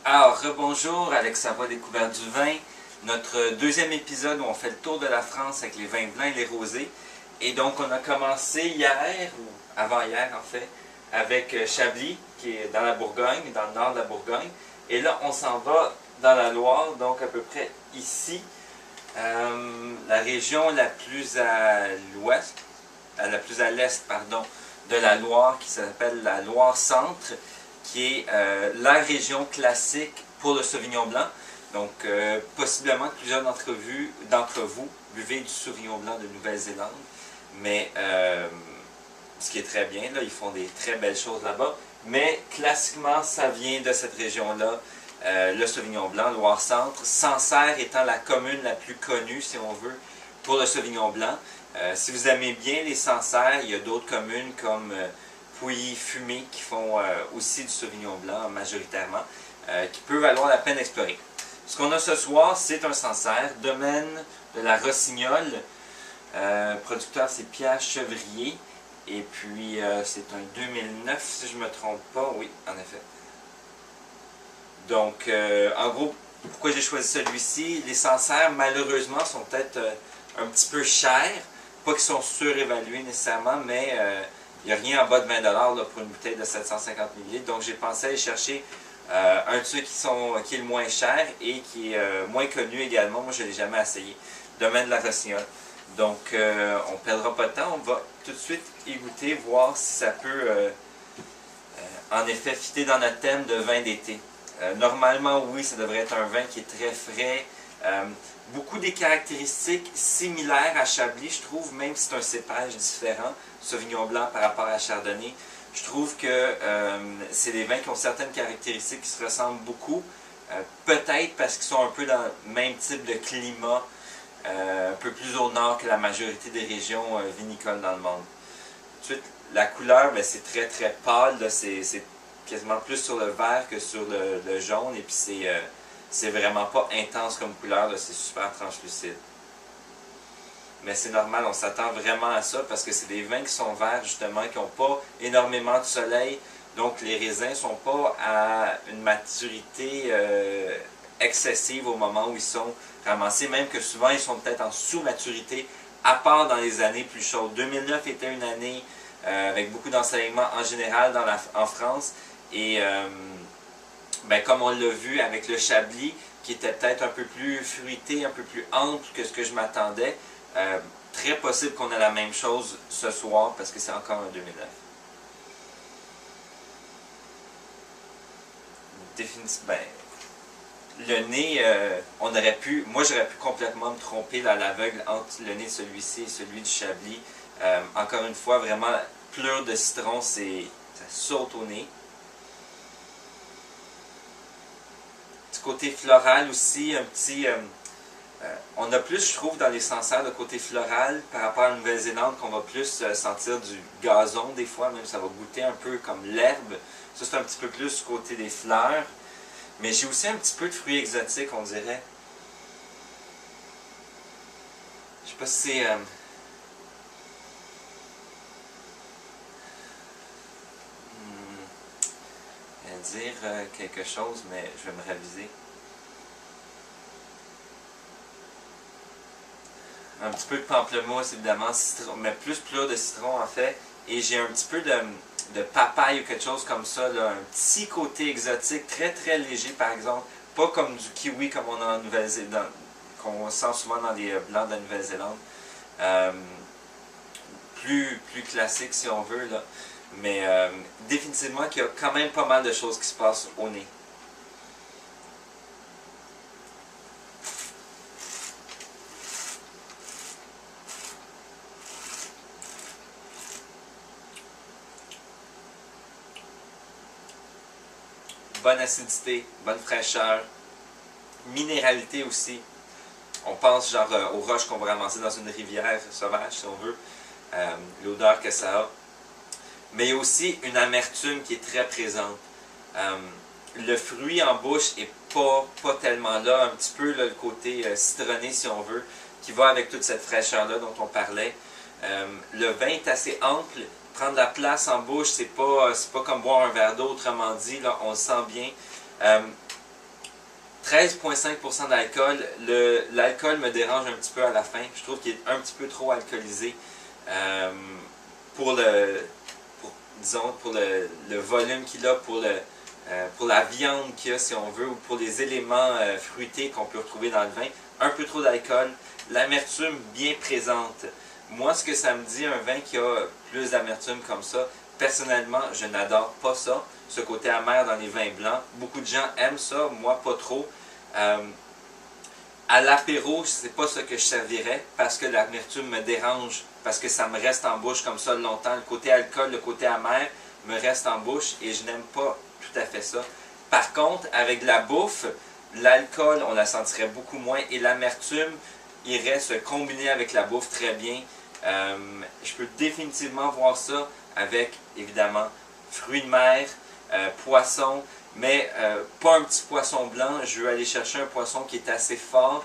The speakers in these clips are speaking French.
Alors, rebonjour, Alex Savoie Découverte du vin. Notre deuxième épisode où on fait le tour de la France avec les vins blancs et les rosés. Et donc, on a commencé hier, ou avant-hier en fait, avec Chablis, qui est dans la Bourgogne, dans le nord de la Bourgogne. Et là, on s'en va dans la Loire, donc à peu près ici. La région la plus à l'ouest, la plus à l'est, pardon, de la Loire, qui s'appelle la Loire-Centre, qui est la région classique pour le Sauvignon blanc. Donc, possiblement que plusieurs d'entre vous buvez du Sauvignon blanc de Nouvelle-Zélande. Mais, ce qui est très bien, là, ils font des très belles choses là-bas. Mais, classiquement, ça vient de cette région-là, le Sauvignon blanc, Loire-Centre. Sancerre étant la commune la plus connue, si on veut, pour le Sauvignon blanc. Si vous aimez bien les Sancerres, il y a d'autres communes comme Pouilly, Fumé, qui font aussi du Sauvignon blanc majoritairement, qui peut valoir la peine d'explorer. Ce qu'on a ce soir, c'est un Sancerre, domaine de la Rossignole. Producteur, c'est Pierre Chevrier. Et puis, c'est un 2009, si je ne me trompe pas. Oui, en effet. Donc, en gros, pourquoi j'ai choisi celui-ci? Les Sancerres, malheureusement, sont peut-être un petit peu chers. Pas qu'ils sont surévalués nécessairement, mais il n'y a rien en bas de 20$ là, pour une bouteille de 750 ml. Donc, j'ai pensé aller chercher un de ceux qui est le moins cher et qui est moins connu également. Moi, je ne l'ai jamais essayé. Domaine de la Rossignole. Donc, on ne perdra pas de temps. On va tout de suite y goûter, voir si ça peut, en effet, fitter dans notre thème de vin d'été. Normalement, oui, ça devrait être un vin qui est très frais. Beaucoup des caractéristiques similaires à Chablis, je trouve, même si c'est un cépage différent, Sauvignon blanc par rapport à Chardonnay. Je trouve que c'est des vins qui ont certaines caractéristiques qui se ressemblent beaucoup. Peut-être parce qu'ils sont un peu dans le même type de climat, un peu plus au nord que la majorité des régions vinicoles dans le monde. Ensuite, la couleur, c'est très très pâle, c'est quasiment plus sur le vert que sur le jaune, et puis c'est vraiment pas intense comme couleur, c'est super translucide. Mais c'est normal, on s'attend vraiment à ça parce que c'est des vins qui sont verts justement, qui n'ont pas énormément de soleil. Donc les raisins ne sont pas à une maturité excessive au moment où ils sont ramassés. Même que souvent ils sont peut-être en sous-maturité, à part dans les années plus chaudes. 2009 était une année avec beaucoup d'ensoleillement en général en France. Et comme on l'a vu avec le Chablis, qui était peut-être un peu plus fruité, un peu plus ample que ce que je m'attendais. Très possible qu'on ait la même chose ce soir parce que c'est encore un 2009. Définitivement, le nez, moi j'aurais pu complètement me tromper à l'aveugle entre le nez de celui-ci et celui du Chablis. Encore une fois, vraiment, pleure de citron, ça saute au nez. Du côté floral aussi, un petit... on a plus, je trouve, dans les Sancerres, le côté floral par rapport à la Nouvelle-Zélande, qu'on va plus sentir du gazon des fois, même ça va goûter un peu comme l'herbe. Ça, c'est un petit peu plus du côté des fleurs. Mais j'ai aussi un petit peu de fruits exotiques, on dirait. Je sais pas si c'est... dire quelque chose, mais je vais me raviser. Un petit peu de pamplemousse, évidemment, citron, mais plus de citron en fait. Et j'ai un petit peu de papaye ou quelque chose comme ça, là, un petit côté exotique, très très léger par exemple. Pas comme du kiwi comme on a en Nouvelle-Zélande, qu'on sent souvent dans les blancs de la Nouvelle-Zélande. Plus classique si on veut, là. Mais définitivement qu'il y a quand même pas mal de choses qui se passent au nez. Bonne acidité, bonne fraîcheur, minéralité aussi. On pense genre aux roches qu'on va ramasser dans une rivière sauvage si on veut, l'odeur que ça a. Mais il y a aussi une amertume qui est très présente. Le fruit en bouche n'est pas tellement là, un petit peu là, le côté citronné si on veut, qui va avec toute cette fraîcheur-là dont on parlait. Le vin est assez ample, prendre la place en bouche, c'est pas comme boire un verre d'eau, autrement dit, là, on le sent bien. 13,5% d'alcool. L'alcool me dérange un petit peu à la fin. Je trouve qu'il est un petit peu trop alcoolisé pour disons, pour le volume qu'il a, pour la viande qu'il y a, si on veut, ou pour les éléments fruités qu'on peut retrouver dans le vin. Un peu trop d'alcool. L'amertume bien présente. Moi, ce que ça me dit, un vin qui a plus d'amertume comme ça, personnellement, je n'adore pas ça. Ce côté amer dans les vins blancs. Beaucoup de gens aiment ça, moi pas trop. À l'apéro, c'est pas ce que je servirais parce que l'amertume me dérange, parce que ça me reste en bouche comme ça longtemps. Le côté alcool, le côté amer me reste en bouche et je n'aime pas tout à fait ça. Par contre, avec la bouffe, l'alcool, on la sentirait beaucoup moins et l'amertume irait se combiner avec la bouffe très bien. Je peux définitivement voir ça avec, évidemment, fruits de mer, poisson, mais pas un petit poisson blanc. Je veux aller chercher un poisson qui est assez fort.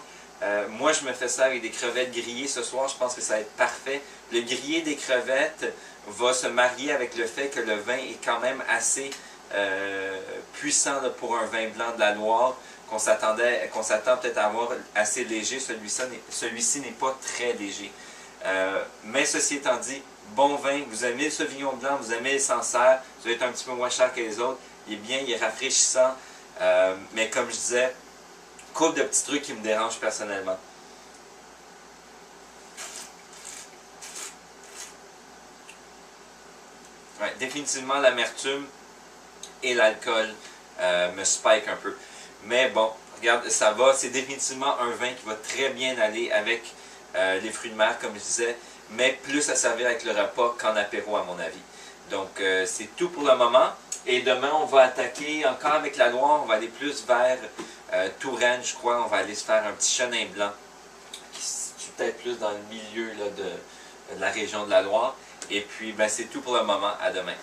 Moi, je me fais ça avec des crevettes grillées ce soir. Je pense que ça va être parfait. Le grillé des crevettes va se marier avec le fait que le vin est quand même assez puissant là, pour un vin blanc de la Loire, qu'on s'attend peut-être à avoir assez léger. Celui-ci n'est pas très léger. Mais ceci étant dit, bon vin, vous aimez le Sauvignon blanc, vous aimez les Sancerre, ça va être un petit peu moins cher que les autres. Il est bien, il est rafraîchissant, mais comme je disais, couple de petits trucs qui me dérangent personnellement. Ouais, définitivement l'amertume et l'alcool me spike un peu. Mais bon, regarde, ça va, c'est définitivement un vin qui va très bien aller avec les fruits de mer, comme je disais, mais plus à servir avec le repas qu'en apéro à mon avis. Donc c'est tout pour le moment. Et demain, on va attaquer encore avec la Loire, on va aller plus vers Touraine, je crois. On va aller se faire un petit chenin blanc, qui se situe peut-être plus dans le milieu là, de la région de la Loire. Et puis, ben, c'est tout pour le moment. À demain.